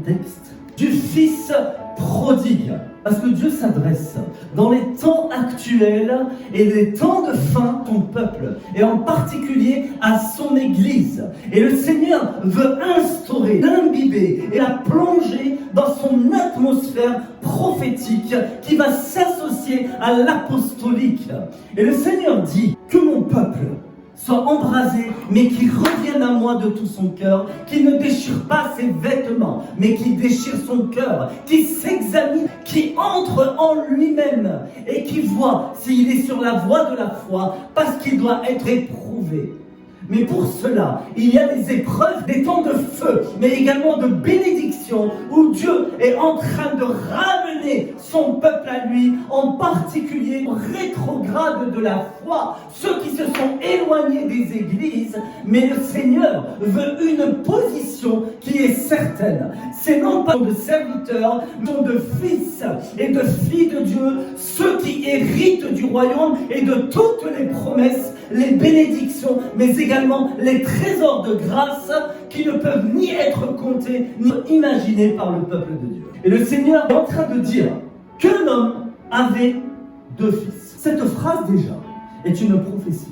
texte du fils prodigue. Parce que Dieu s'adresse dans les temps actuels et les temps de fin à son peuple, et en particulier à son Église. Et le Seigneur veut instaurer, l'imbiber et la plonger dans son atmosphère prophétique qui va s'associer à l'apostolique. Et le Seigneur dit que mon peuple soit embrasé, mais qui revienne à moi de tout son cœur, qui ne déchire pas ses vêtements, mais qui déchire son cœur, qui s'examine, qui entre en lui-même et qui voit s'il est sur la voie de la foi, parce qu'il doit être éprouvé. Mais pour cela, il y a des épreuves, des temps de feu, mais également de bénédiction, où Dieu est en train de ramener son peuple à lui, en particulier au rétrograde de la foi, ceux qui se sont éloignés des églises. Mais le Seigneur veut une position qui est certaine. C'est non pas de serviteurs, mais de fils et de filles de Dieu, ceux qui héritent du royaume et de toutes les promesses, les bénédictions, mais également les trésors de grâce qui ne peuvent ni être comptés ni imaginés par le peuple de Dieu. Et le Seigneur est en train de dire qu'un homme avait 2 fils. Cette phrase déjà est une prophétie,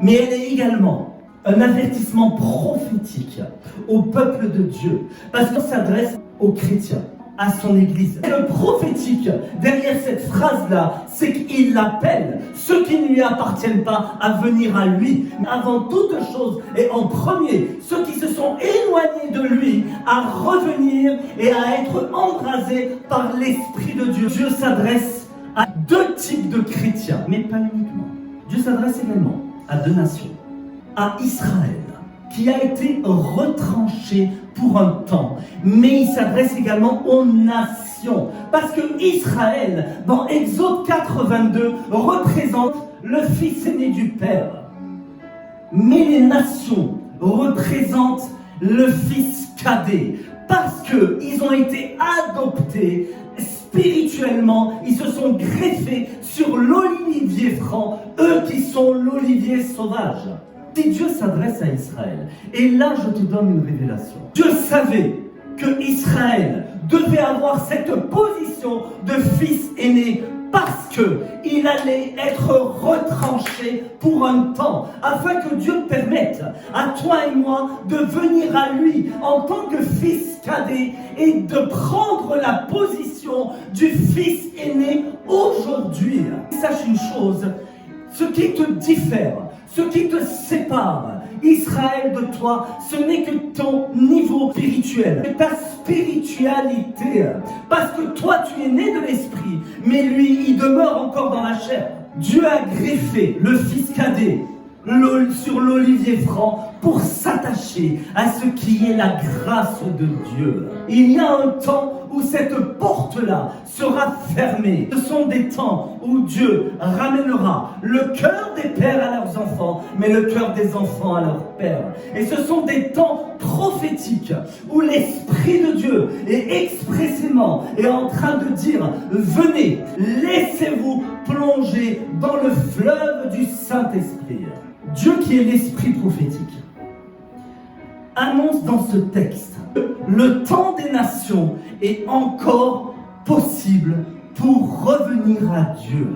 mais elle est également un avertissement prophétique au peuple de Dieu, parce qu'on s'adresse aux chrétiens, à son Église. Et le prophétique derrière cette phrase-là, c'est qu'il appelle ceux qui ne lui appartiennent pas à venir à lui. Mais avant toute chose et en premier, ceux qui se sont éloignés de lui à revenir et à être embrasés par l'Esprit de Dieu. Dieu s'adresse à 2 types de chrétiens, mais pas uniquement. Dieu s'adresse également à 2 nations. À Israël, qui a été retranché pour un temps, mais il s'adresse également aux nations, parce que Israël, dans Exode 4:22, représente le fils aîné du Père, mais les nations représentent le fils cadet, parce qu'ils ont été adoptés spirituellement, ils se sont greffés sur l'olivier franc, eux qui sont l'olivier sauvage. Si Dieu s'adresse à Israël, et là je te donne une révélation, Dieu savait que Israël devait avoir cette position de fils aîné parce qu'il allait être retranché pour un temps, afin que Dieu permette à toi et moi de venir à lui en tant que fils cadet et de prendre la position du fils aîné aujourd'hui. Sache une chose, ce qui te diffère, ce qui te sépare, Israël, de toi, ce n'est que ton niveau spirituel, que ta spiritualité. Parce que toi, tu es né de l'esprit, mais lui, il demeure encore dans la chair. Dieu a greffé le fils cadet sur l'olivier franc pour s'attacher à ce qui est la grâce de Dieu. Il y a un temps où cette porte-là sera fermée. Ce sont des temps où Dieu ramènera le cœur des pères à leurs enfants, mais le cœur des enfants à leurs pères. Et ce sont des temps prophétiques où l'Esprit de Dieu est expressément en train de dire: venez, laissez-vous plonger dans le fleuve du Saint-Esprit. Dieu, qui est l'Esprit prophétique, annonce dans ce texte que le temps des nations est encore possible pour revenir à Dieu.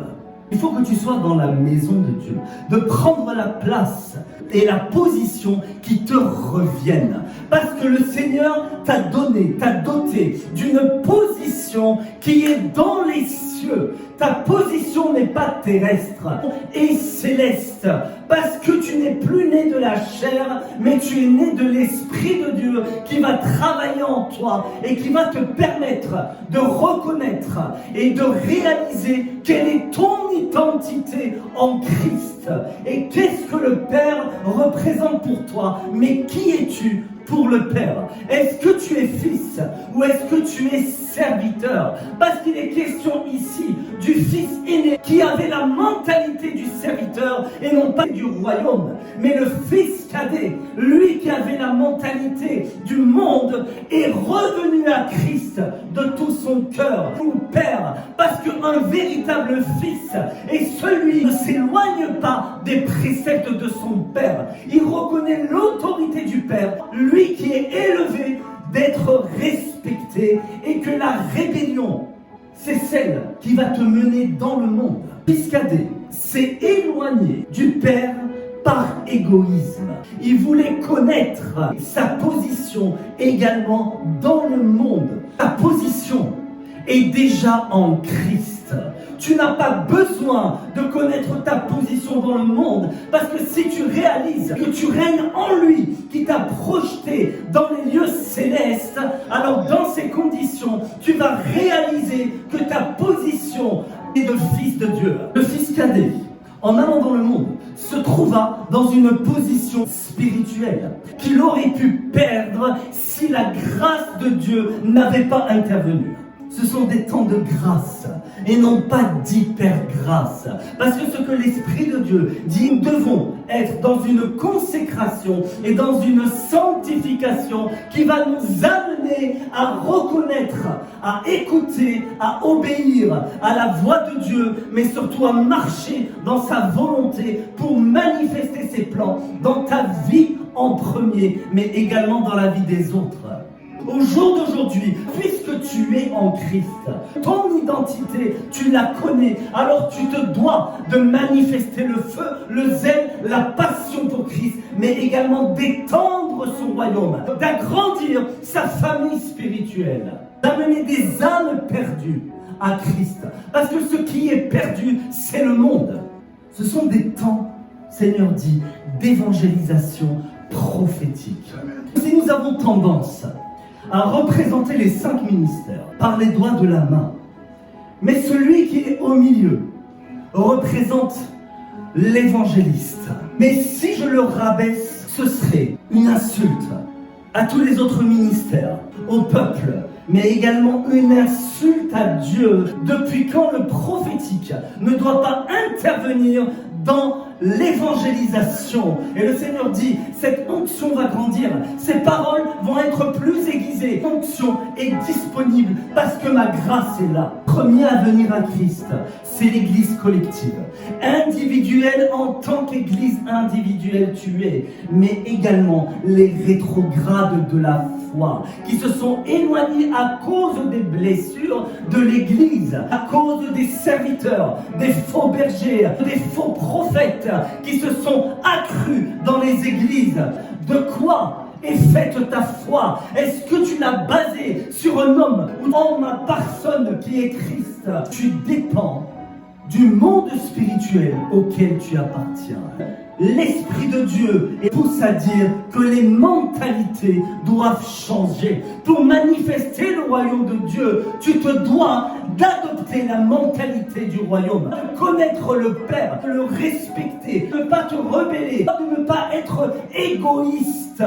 Il faut que tu sois dans la maison de Dieu, de prendre la place et la position qui te reviennent. Parce que le Seigneur t'a donné, t'a doté d'une position qui est dans les cieux. Ta position n'est pas terrestre et céleste. Parce que tu n'es plus né de la chair, mais tu es né de l'Esprit de Dieu qui va travailler en toi et qui va te permettre de reconnaître et de réaliser quelle est ton identité en Christ. Et qu'est-ce que le Père représente pour toi? Mais qui es-tu pour le Père? Est-ce que tu es fils ou est-ce que tu es serviteur? Parce qu'il est question ici du fils aîné qui avait la mentalité du serviteur et non pas du royaume, mais le fils cadet, lui qui avait la mentalité du monde, est revenu à Christ de tout son cœur pour le Père, parce qu'un véritable fils est celui qui ne s'éloigne pas des préceptes de son Père. Il reconnaît l'autorité du Père, lui qui est élevé d'être respecté. respecter et que la rébellion, c'est celle qui va te mener dans le monde. Fils cadet s'est éloigné du Père par égoïsme. Il voulait connaître sa position également dans le monde. Ta position est déjà en Christ. Tu n'as pas besoin de connaître ta position dans le monde, parce que si tu réalises que tu règnes en lui, qui t'a projeté dans les lieux célestes, alors dans ces conditions, tu vas réaliser que ta position est de fils de Dieu. Le fils cadet, en allant dans le monde, se trouva dans une position spirituelle qu'il aurait pu perdre si la grâce de Dieu n'avait pas intervenu. Ce sont des temps de grâce et non pas d'hyper-grâce. Parce que ce que l'Esprit de Dieu dit, nous devons être dans une consécration et dans une sanctification qui va nous amener à reconnaître, à écouter, à obéir à la voix de Dieu, mais surtout à marcher dans sa volonté pour manifester ses plans dans ta vie en premier, mais également dans la vie des autres. Au jour d'aujourd'hui, puisque tu es en Christ, ton identité, tu la connais, alors tu te dois de manifester le feu, le zèle, la passion pour Christ, mais également d'étendre son royaume, d'agrandir sa famille spirituelle, d'amener des âmes perdues à Christ. Parce que ce qui est perdu, c'est le monde. Ce sont des temps, Seigneur dit, d'évangélisation prophétique. Si nous avons tendance à représenter les 5 ministères par les doigts de la main, mais celui qui est au milieu représente l'évangéliste. Mais si je le rabaisse, ce serait une insulte à tous les autres ministères, au peuple, mais également une insulte à Dieu. Depuis quand le prophétique ne doit pas intervenir dans l'évangélisation? Et le Seigneur dit, cette onction va grandir, ces paroles vont être plus aiguisées. L'onction est disponible parce que ma grâce est là. Premier à venir à Christ, c'est l'église collective, individuelle en tant qu'église individuelle tu es, mais également les rétrogrades de la foi, qui se sont éloignés à cause des blessures de l'église, à cause des serviteurs, des faux bergers, des faux prophètes qui se sont accrus dans les églises. De quoi est faite ta foi? Est-ce que tu l'as basée sur un homme ou en ma personne qui est Christ? Tu dépends du monde spirituel auquel tu appartiens. L'Esprit de Dieu pousse à dire que les mentalités doivent changer. Pour manifester le royaume de Dieu, tu te dois d'adopter la mentalité du royaume, de connaître le Père, de le respecter, de ne pas te rebeller, de ne pas être égoïste.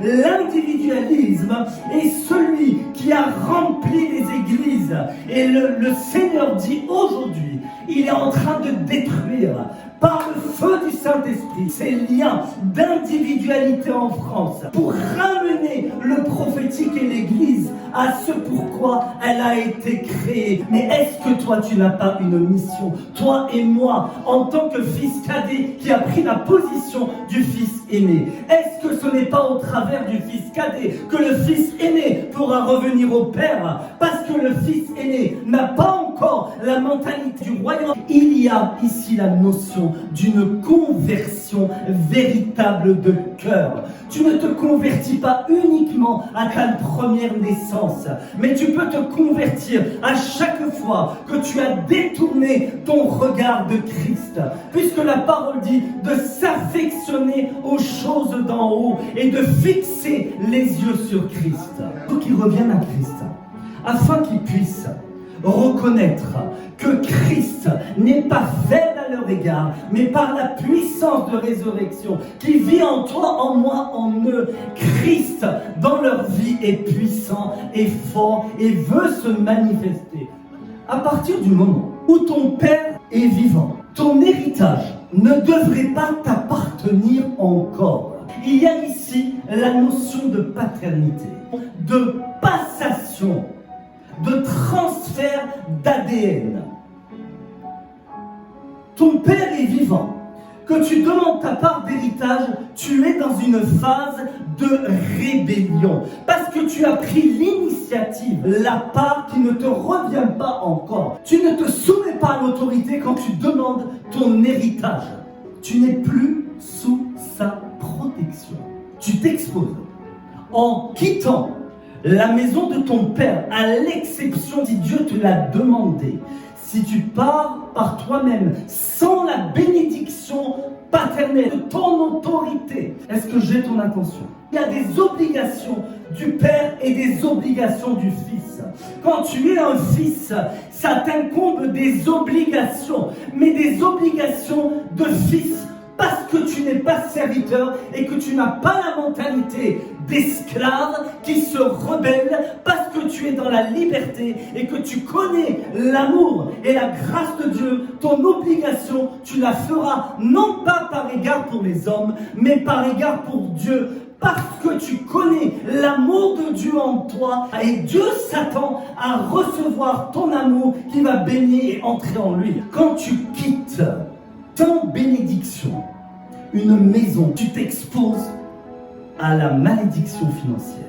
L'individualisme est celui qui a rempli les églises. Et le Seigneur dit aujourd'hui, il est en train de détruire par le feu du Saint-Esprit ces liens d'individualité en France pour ramener le prophétique et l'Église à ce pourquoi elle a été créée. Mais est-ce que toi tu n'as pas une mission? Toi et moi, en tant que fils cadet qui a pris la position du fils aîné, est-ce que ce n'est pas au travers du fils cadet que le fils aîné pourra revenir au Père? Parce que le fils aîné n'a pas encore la mentalité du royaume. Il y a ici la notion d'une conversion véritable de cœur. Tu ne te convertis pas uniquement à ta première naissance, mais tu peux te convertir à chaque fois que tu as détourné ton regard de Christ. Puisque la parole dit de s'affectionner aux choses d'en haut et de fixer les yeux sur Christ. Pour qu'ils reviennent à Christ, afin qu'ils puissent reconnaître que Christ n'est pas faible à leur égard, mais par la puissance de résurrection qui vit en toi, en moi, en eux. Christ, dans leur vie, est puissant, est fort et veut se manifester. À partir du moment où ton Père est vivant, ton héritage ne devrait pas t'appartenir encore. Il y a ici la notion de paternité, de passation, de transfert d'ADN. Ton Père est vivant. que tu demandes ta part d'héritage, tu es dans une phase de rébellion. Parce que tu as pris l'initiative, la part qui ne te revient pas encore. Tu ne te soumets pas à l'autorité quand tu demandes ton héritage. Tu n'es plus sous sa protection. Tu t'exposes en quittant la maison de ton père, à l'exception si Dieu te l'a demandé. Si tu pars par toi-même, sans la bénédiction paternelle de ton autorité, est-ce que j'ai ton attention? Il y a des obligations du père et des obligations du fils. Quand tu es un fils, ça t'incombe des obligations, mais des obligations de fils. Parce que tu n'es pas serviteur et que tu n'as pas la mentalité d'esclave qui se rebelle, parce que tu es dans la liberté et que tu connais l'amour et la grâce de Dieu, ton obligation, tu la feras non pas par égard pour les hommes, mais par égard pour Dieu. Parce que tu connais l'amour de Dieu en toi et Dieu s'attend à recevoir ton amour qui va baigner et entrer en lui. Quand tu quittes sans bénédiction une maison, tu t'exposes à la malédiction financière.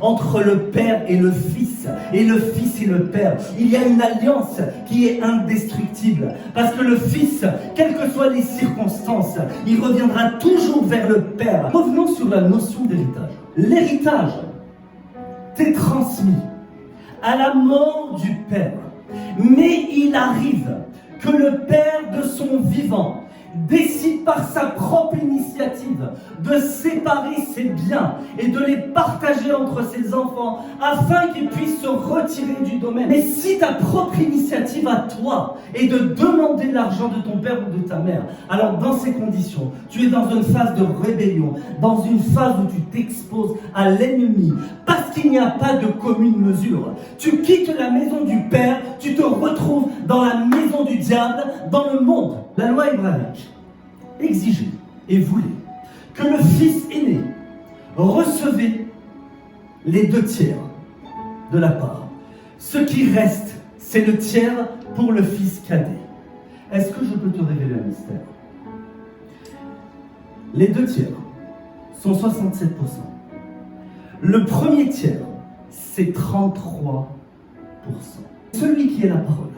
Entre le père et le fils et le père, il y a une alliance qui est indestructible. Parce que le fils, quelles que soient les circonstances, il reviendra toujours vers le père. Revenons sur la notion d'héritage. L'héritage t'est transmis à la mort du père. Mais il arrive que le père de son vivant décide par sa propre initiative de séparer ses biens et de les partager entre ses enfants afin qu'ils puissent se retirer du domaine. Mais si ta propre initiative à toi est de demander l'argent de ton père ou de ta mère, alors dans ces conditions, tu es dans une phase de rébellion, dans une phase où tu t'exposes à l'ennemi, parce qu'il n'y a pas de commune mesure. Tu quittes la maison du père, tu te retrouves dans la maison du diable, dans le monde. La loi hébraïque exigeait et voulait que le fils aîné recevait les 2/3 de la part. Ce qui reste, c'est le tiers pour le fils cadet. Est-ce que je peux te révéler un mystère? Les 2/3 sont 67%. Le premier tiers, c'est 33%. Celui qui est la parole,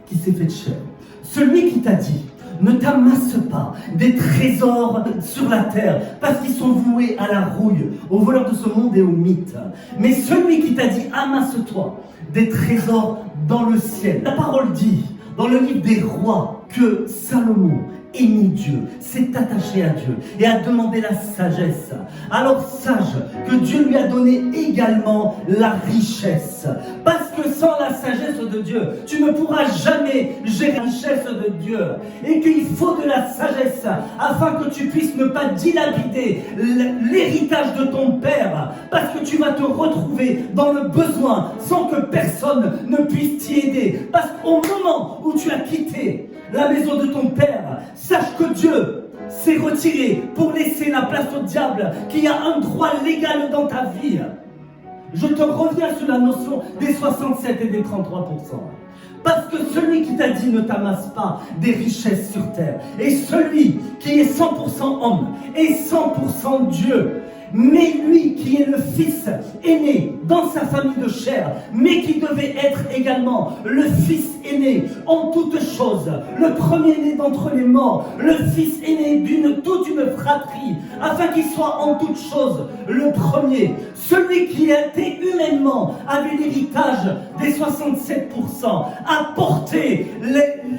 qui s'est fait chair, celui qui t'a dit, ne t'amasse pas des trésors sur la terre, parce qu'ils sont voués à la rouille, aux voleurs de ce monde et aux mythes. Mais celui qui t'a dit, amasse-toi des trésors dans le ciel. La parole dit, dans le livre des rois, que Salomon aimait Dieu, s'est attaché à Dieu et a demandé la sagesse. Alors sache que Dieu lui a donné également la richesse. Parce que sans la sagesse de Dieu, tu ne pourras jamais gérer la richesse de Dieu. Et qu'il faut de la sagesse afin que tu puisses ne pas dilapider l'héritage de ton père. Parce que tu vas te retrouver dans le besoin sans que personne ne puisse t'y aider. Parce qu'au moment où tu as quitté la maison de ton père, sache que Dieu s'est retiré pour laisser la place au diable qui a un droit légal dans ta vie. Je te reviens sur la notion des 67 et des 33%. Parce que celui qui t'a dit ne t'amasse pas des richesses sur terre, et celui qui est 100% homme et 100% Dieu, mais lui qui est le fils aîné dans sa famille de chair, mais qui devait être également le fils aîné en toutes choses, le premier-né d'entre les morts, le fils aîné toute une fratrie, afin qu'il soit en toutes choses le premier, celui qui a été humainement avait l'héritage des 67%, a porté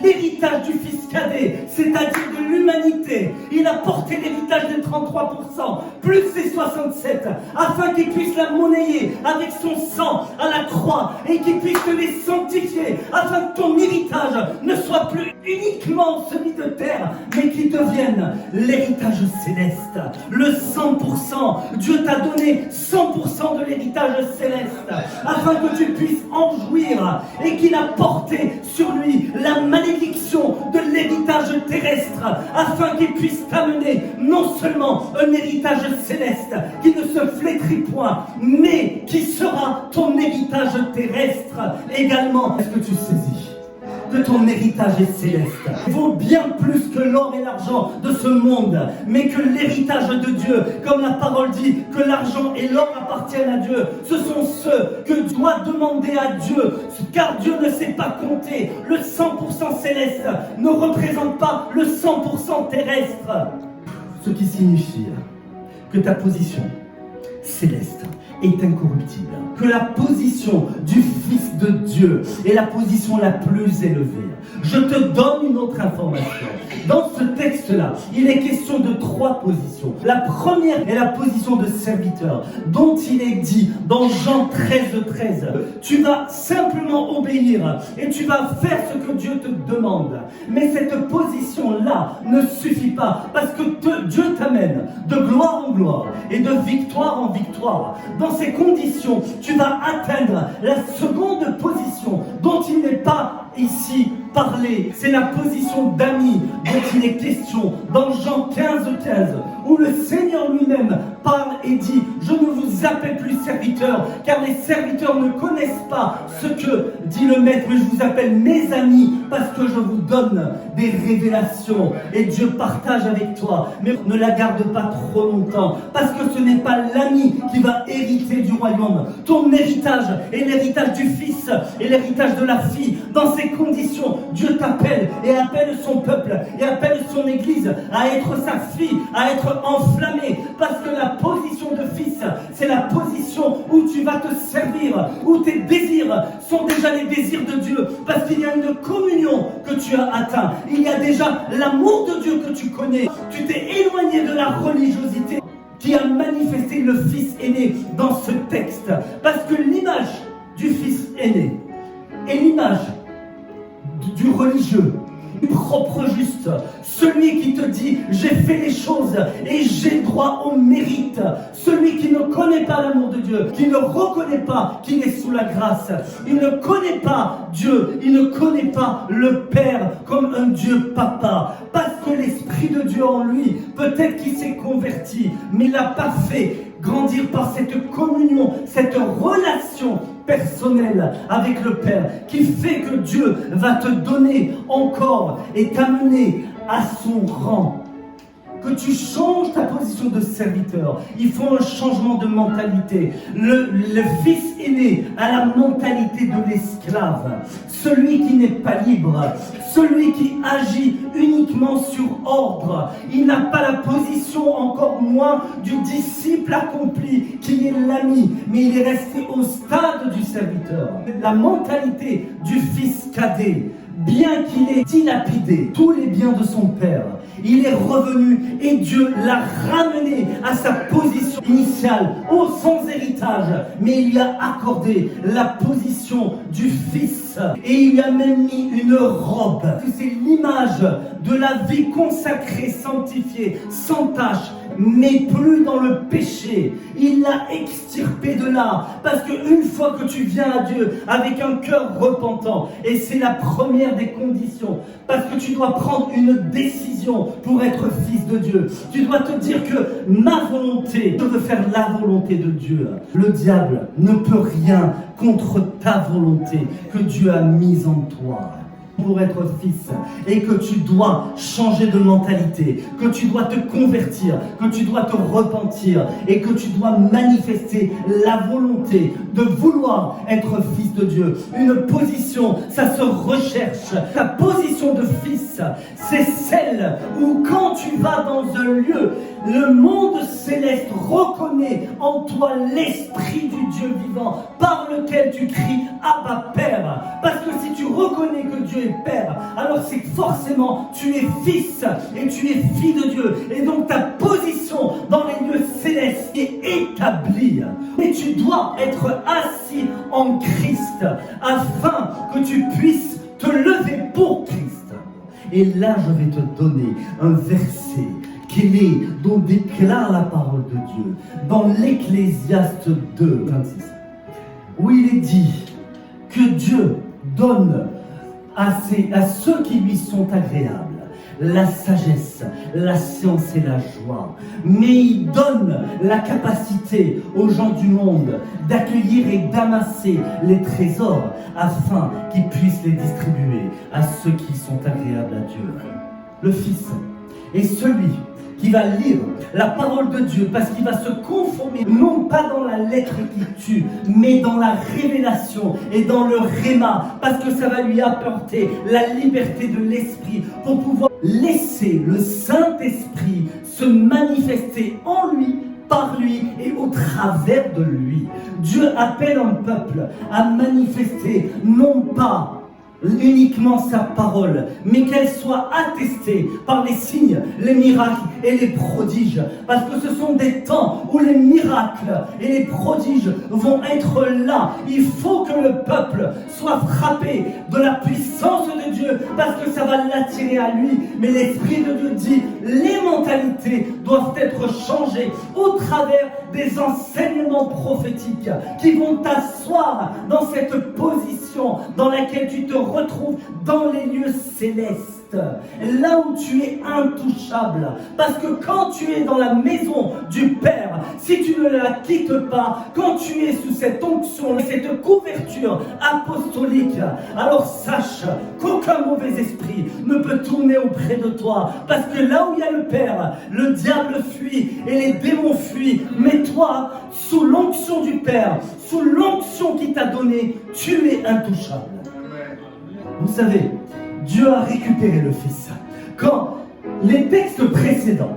l'héritage du fils cadet, c'est-à-dire de l'humanité. Il a porté l'héritage des 33%, plus ses 67, afin qu'il puisse la monnayer avec son sang à la croix et qu'il puisse te les sanctifier, afin que ton héritage ne soit plus uniquement celui de terre, mais qu'il devienne l'héritage céleste. Le 100%, Dieu t'a donné 100% de l'héritage céleste, afin que tu puisses en jouir et qu'il a porté sur lui la malédiction de l'héritage terrestre, afin qu'il puisse t'amener non seulement un héritage céleste qui ne se flétrit point, mais qui sera ton héritage terrestre également. Est-ce que tu saisis? que ton héritage est céleste. Il vaut bien plus que l'or et l'argent de ce monde, mais que l'héritage de Dieu, comme la parole dit, que l'argent et l'or appartiennent à Dieu. Ce sont ceux que tu dois demander à Dieu, car Dieu ne sait pas compter. Le 100% céleste ne représente pas le 100% terrestre. Ce qui signifie que ta position céleste est incorruptible, que la position du Fils de Dieu est la position la plus élevée. Je te donne une autre information. Dans ce texte-là, il est question de 3 positions. La première est la position de serviteur, dont il est dit dans Jean 13, tu vas simplement obéir et tu vas faire ce que Dieu te demande. Mais cette position-là ne suffit pas, parce que Dieu t'amène de gloire en gloire et de victoire en victoire. Dans ces conditions, tu vas atteindre la seconde position dont il n'est pas ici parlé. C'est la position d'ami dont il est question dans Jean 15, où le Seigneur lui-même parle et dit: je ne vous appelle plus serviteurs, car les serviteurs ne connaissent pas ce que dit le Maître, mais je vous appelle mes amis, parce que je vous donne des révélations. Et Dieu partage avec toi, mais ne la garde pas trop longtemps, parce que ce n'est pas l'ami qui va hériter du royaume. Ton héritage est l'héritage du Fils et l'héritage de la fille. Dans ces conditions, Dieu t'appelle et appelle son peuple et appelle son Église à être sa fille, à être enflammée, parce que la position de fils, c'est la position où tu vas te servir, où tes désirs sont déjà les désirs de Dieu, parce qu'il y a une communion que tu as atteint, il y a déjà l'amour de Dieu que tu connais. Tu t'es éloigné de la religiosité qui a manifesté le Fils aîné dans ce texte, parce que l'image du Fils aîné est l'image du religieux, du propre juste, celui qui te dit: j'ai fait les choses et j'ai droit au mérite, celui qui ne connaît pas l'amour de Dieu, qui ne reconnaît pas qu'il est sous la grâce, il ne connaît pas Dieu, il ne connaît pas le Père comme un Dieu papa, parce que l'Esprit de Dieu en lui, peut-être qu'il s'est converti, mais il n'a pas fait grandir par cette communion, cette relation personnelle avec le Père, qui fait que Dieu va te donner encore et t'amener à son rang. Que tu changes ta position de serviteur, il faut un changement de mentalité. Le fils aîné a la mentalité de l'esclave, celui qui n'est pas libre, celui qui agit uniquement sur ordre. Il n'a pas la position, encore moins, du disciple accompli, qui est l'ami, mais il est resté au stade du serviteur. La mentalité du fils cadet, bien qu'il ait dilapidé tous les biens de son père, il est revenu et Dieu l'a ramené à sa position initiale, au sans héritage, mais il lui a accordé la position du fils et il lui a même mis une robe. C'est l'image de la vie consacrée, sanctifiée, sans tache, mais plus dans le péché. Il l'a extirpé de là, parce qu'une fois que tu viens à Dieu avec un cœur repentant, et c'est la première des conditions, parce que tu dois prendre une décision pour être fils de Dieu. Tu dois te dire que ma volonté, je veux faire la volonté de Dieu. Le diable ne peut rien contre ta volonté que Dieu a mise en toi pour être fils, et que tu dois changer de mentalité, que tu dois te convertir, que tu dois te repentir et que tu dois manifester la volonté de vouloir être fils de Dieu. Une position, ça se recherche. Ta position de fils, c'est celle où quand tu vas dans un lieu, le monde céleste reconnaît en toi l'esprit du Dieu vivant par lequel tu cries Abba Père. Parce que si tu reconnais que Dieu est Père, alors c'est que forcément tu es fils et tu es fille de Dieu. Et donc ta position dans les lieux célestes est établie. Mais tu dois être assis en Christ afin que tu puisses te lever pour Christ. Et là, je vais te donner un verset dont déclare la parole de Dieu dans l'Ecclésiaste 2, 26, où il est dit que Dieu donne à ceux qui lui sont agréables la sagesse, la science et la joie. Mais il donne la capacité aux gens du monde d'accueillir et d'amasser les trésors afin qu'ils puissent les distribuer à ceux qui sont agréables à Dieu. Le Fils est celui qui va lire la parole de Dieu parce qu'il va se conformer, non pas dans la lettre qui tue, mais dans la révélation et dans le réma, parce que ça va lui apporter la liberté de l'esprit pour pouvoir laisser le Saint-Esprit se manifester en lui, par lui et au travers de lui. Dieu appelle un peuple à manifester non pas uniquement sa parole, mais qu'elle soit attestée par les signes, les miracles et les prodiges. Parce que ce sont des temps où les miracles et les prodiges vont être là. Il faut que le peuple soit frappé de la puissance de Dieu, parce que ça va l'attirer à lui. Mais l'Esprit de Dieu dit, les mentalités doivent être changées au travers des enseignements prophétiques qui vont t'asseoir dans cette position dans laquelle tu te retrouves dans les lieux célestes, là où tu es intouchable. Parce que quand tu es dans la maison du Père, si tu ne la quittes pas, quand tu es sous cette onction, cette couverture apostolique, alors sache qu'aucun mauvais esprit ne peut tourner auprès de toi. Parce que là où il y a le Père, le diable fuit et les démons fuient. Mais toi, sous l'onction du Père, sous l'onction qu'il t'a donnée, tu es intouchable. Vous savez, Dieu a récupéré le Fils. Quand les textes précédents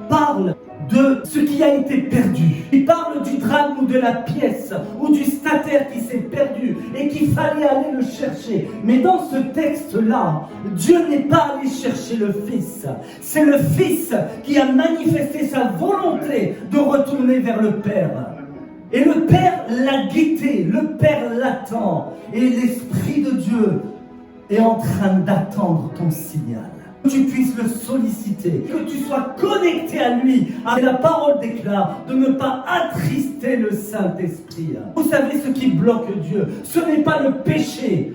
parlent de ce qui a été perdu, ils parlent du drame ou de la pièce ou du stataire qui s'est perdu et qu'il fallait aller le chercher. Mais dans ce texte-là, Dieu n'est pas allé chercher le Fils. C'est le Fils qui a manifesté sa volonté de retourner vers le Père. Et le Père l'a guetté, le Père l'attend. Et l'Esprit de Dieu est en train d'attendre ton signal. Que tu puisses le solliciter, que tu sois connecté à lui. Et la parole déclare de ne pas attrister le Saint-Esprit. Vous savez ce qui bloque Dieu? Ce n'est pas le péché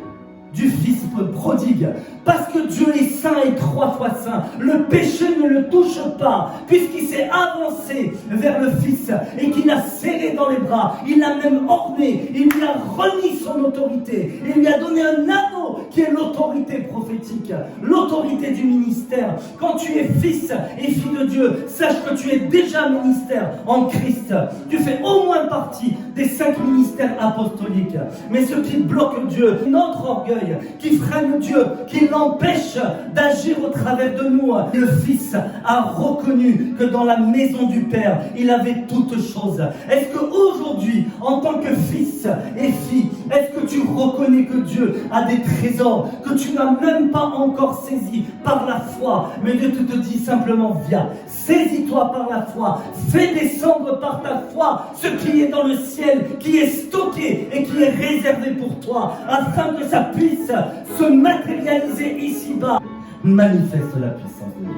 du fils prodigue, parce que Dieu est saint et 3 fois saint. Le péché ne le touche pas, puisqu'il s'est avancé vers le Fils et qu'il l'a serré dans les bras. Il l'a même orné, il lui a remis son autorité, il lui a donné un anneau qui est l'autorité prophétique, l'autorité du ministère. Quand tu es fils et fille de Dieu, sache que tu es déjà ministère en Christ. Tu fais au moins partie des 5 ministères apostoliques. Mais ce qui bloque Dieu, notre orgueil, qui freine Dieu, qui l'empêche d'agir au travers de nous. Le Fils a reconnu que dans la maison du Père, il avait toutes choses. Est-ce qu'aujourd'hui, en tant que fils et fille, est-ce que tu reconnais que Dieu a des trésors que tu n'as même pas encore saisis par la foi? Mais Dieu te dit simplement, viens, saisis-toi par la foi, fais descendre par ta foi ce qui est dans le ciel, qui est stocké et qui est réservé pour toi, afin que ça puisse se matérialiser ici-bas. Manifeste la puissance de Dieu.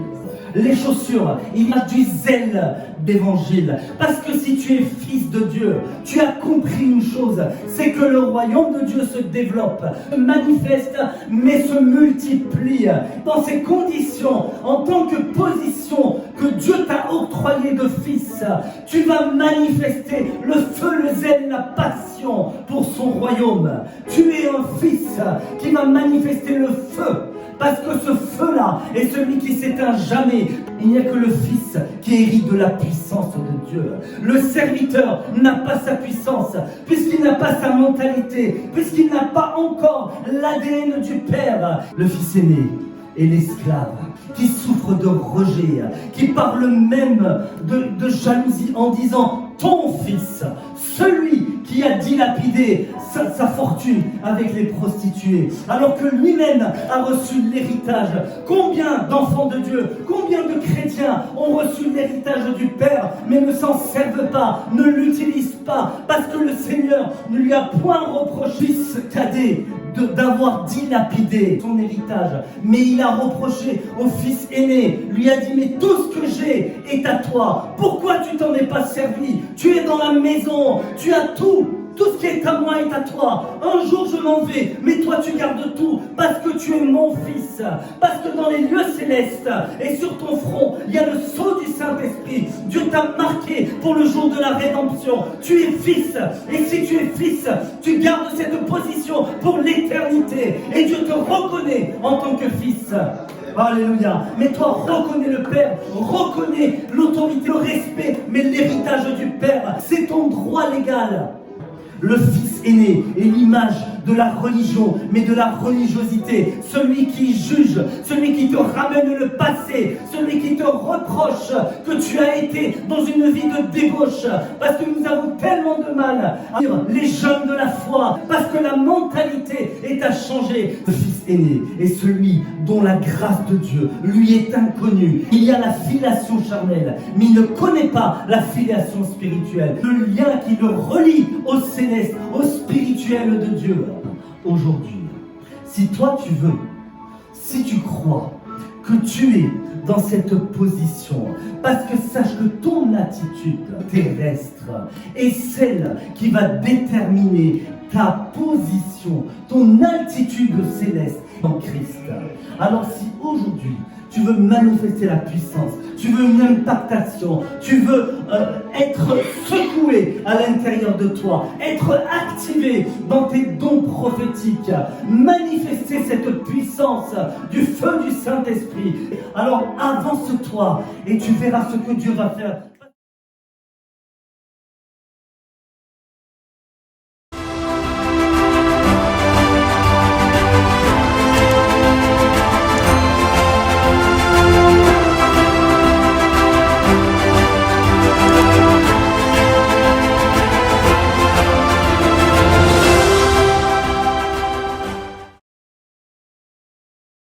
Les chaussures, il y a du zèle d'évangile. Parce que si tu es fils de Dieu, tu as compris une chose, c'est que le royaume de Dieu se développe, se manifeste, mais se multiplie. Dans ces conditions, en tant que position que Dieu t'a octroyée de fils, tu vas manifester le feu, le zèle, la passion pour son royaume. Tu es un fils qui va manifester le feu. Parce que ce feu-là est celui qui s'éteint jamais. Il n'y a que le Fils qui hérite de la puissance de Dieu. Le serviteur n'a pas sa puissance, puisqu'il n'a pas sa mentalité, puisqu'il n'a pas encore l'ADN du Père. Le Fils aîné est l'esclave qui souffre de rejet, qui parle même de jalousie en disant « ton fils ». Celui qui a dilapidé sa fortune avec les prostituées, alors que lui-même a reçu l'héritage. Combien d'enfants de Dieu, combien de chrétiens ont reçu l'héritage du Père, mais ne s'en servent pas, ne l'utilisent pas, parce que le Seigneur ne lui a point reproché, fils cadet, d'avoir dilapidé son héritage. Mais il a reproché au fils aîné, lui a dit, mais tout ce que j'ai est à toi. Pourquoi tu t'en es pas servi? Tu es dans la maison, tu as tout Tout ce qui est à moi est à toi. Un jour je m'en vais, mais toi tu gardes tout parce que tu es mon fils. Parce que dans les lieux célestes et sur ton front, il y a le sceau du Saint-Esprit. Dieu t'a marqué pour le jour de la rédemption. Tu es fils. Et si tu es fils, tu gardes cette position pour l'éternité. Et Dieu te reconnaît en tant que fils. Alléluia. Mais toi, reconnais le Père, reconnais l'autorité, le respect, mais l'héritage du Père, c'est ton droit légal. Le fils aîné est l'image de la religion, mais de la religiosité. Celui qui juge, celui qui te ramène le passé, celui qui te reproche que tu as été dans une vie de débauche. Parce que nous avons tellement de mal à dire les jeunes de la foi, parce que la mentalité est à changer. Le fils aîné est celui dont la grâce de Dieu lui est inconnue. Il y a la filiation charnelle, mais il ne connaît pas la filiation spirituelle. Le lien qui le relie au céleste, au spirituel de Dieu. Aujourd'hui, si toi tu veux, si tu crois que tu es dans cette position, parce que sache que ton attitude terrestre est celle qui va déterminer ta position, ton altitude céleste en Christ. Alors si aujourd'hui tu veux manifester la puissance, tu veux une impactation, tu veux être secoué à l'intérieur de toi, être activé dans tes dons prophétiques, manifester cette puissance du feu du Saint-Esprit. Alors avance-toi et tu verras ce que Dieu va faire.